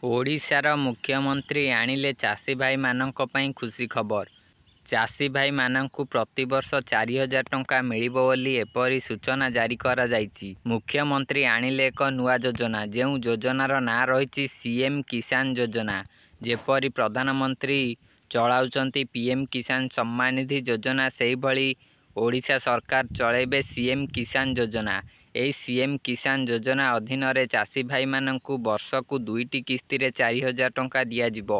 ଓଡ଼ିଶାର ମୁଖ୍ୟମନ୍ତ୍ରୀ ଆଣିଲେ ଚାଷୀ ଭାଇମାନଙ୍କ ପାଇଁ ଖୁସି ଖବର। ଚାଷୀ ଭାଇମାନଙ୍କୁ ପ୍ରତିବର୍ଷ 4,000 ଟଙ୍କା ମିଳିବ ବୋଲି ଏପରି ସୂଚନା ଜାରି କରାଯାଇଛି। ମୁଖ୍ୟମନ୍ତ୍ରୀ ଆଣିଲେ ଏକ ନୂଆ ଯୋଜନା, ଯେଉଁ ଯୋଜନାର ନାଁ ରହିଛି ସିଏମ୍ କିଷାନ ଯୋଜନା। ଯେପରି ପ୍ରଧାନମନ୍ତ୍ରୀ ଚଳାଉଛନ୍ତି ପିଏମ୍ କିଷାନ ସମ୍ମାନ ନିଧି ଯୋଜନା, ସେହିଭଳି ଓଡ଼ିଶା ସରକାର ଚଳାଇବେ ସିଏମ୍ କିଷାନ ଯୋଜନା। ଏହି ସିଏମ୍ କିଷାନ ଯୋଜନା ଅଧୀନରେ ଚାଷୀ ଭାଇମାନଙ୍କୁ ବର୍ଷକୁ 2ଟି କିସ୍ତିରେ 4,000 ଟଙ୍କା ଦିଆଯିବ।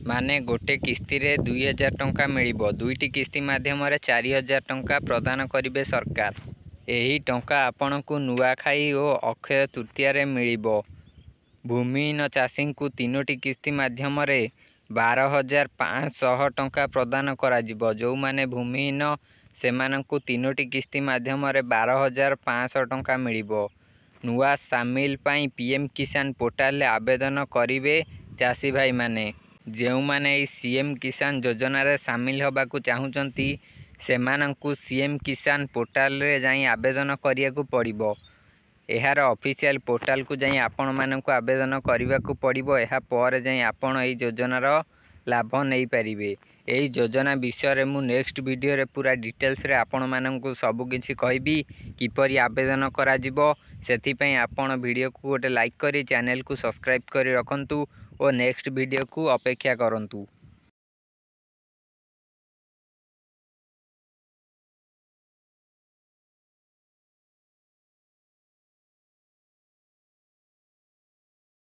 ମାନେ ଗୋଟେ କିସ୍ତିରେ 2,000 ଟଙ୍କା ମିଳିବ। 2ଟି କିସ୍ତି ମାଧ୍ୟମରେ 4,000 ଟଙ୍କା ପ୍ରଦାନ କରିବେ ସରକାର। ଏହି ଟଙ୍କା ଆପଣଙ୍କୁ ନୂଆଖାଇ ଓ ଅକ୍ଷୟ ତୃତୀୟାରେ ମିଳିବ। ଭୂମିହୀନ ଚାଷୀଙ୍କୁ 3ଟି କିସ୍ତି ମାଧ୍ୟମରେ 12,500 ଟଙ୍କା ପ୍ରଦାନ କରାଯିବ। ଯେଉଁମାନେ ଭୂମିହୀନ ସେମାନଙ୍କୁ 3ଟି କିସ୍ତି ମାଧ୍ୟମରେ 12,500 ଟଙ୍କା ମିଳିବ। ନୂଆ ସାମିଲ ପାଇଁ ପିଏମ୍ କିଷାନ ପୋର୍ଟାଲରେ ଆବେଦନ କରିବେ ଚାଷୀ ଭାଇମାନେ। ଯେଉଁମାନେ ଏହି ସିଏମ୍ କିଷାନ ଯୋଜନାରେ ସାମିଲ ହେବାକୁ ଚାହୁଁଛନ୍ତି, ସେମାନଙ୍କୁ ସିଏମ୍ କିଷାନ ପୋର୍ଟାଲରେ ଯାଇ ଆବେଦନ କରିବାକୁ ପଡ଼ିବ। ଏହାର ଅଫିସିଆଲ ପୋର୍ଟାଲକୁ ଯାଇ ଆପଣମାନଙ୍କୁ ଆବେଦନ କରିବାକୁ ପଡ଼ିବ। ଏହା ପରେ ଯାଇ ଆପଣ ଏହି ଯୋଜନାର ଲାଭ ନେଇପାରିବେ। ଏହି ଯୋଜନା ବିଷୟରେ ମୁଁ ନେକ୍ସଟ ଭିଡ଼ିଓରେ ପୁରା ଡିଟେଲ୍ସରେ ଆପଣମାନଙ୍କୁ ସବୁକିଛି କହିବି, କିପରି ଆବେଦନ କରାଯିବ। ସେଥିପାଇଁ ଆପଣ ଭିଡ଼ିଓକୁ ଗୋଟେ ଲାଇକ୍ କରି ଚ୍ୟାନେଲକୁ ସବସ୍କ୍ରାଇବ୍ କରି ରଖନ୍ତୁ ଓ ନେକ୍ସଟ ଭିଡ଼ିଓକୁ ଅପେକ୍ଷା କରନ୍ତୁ।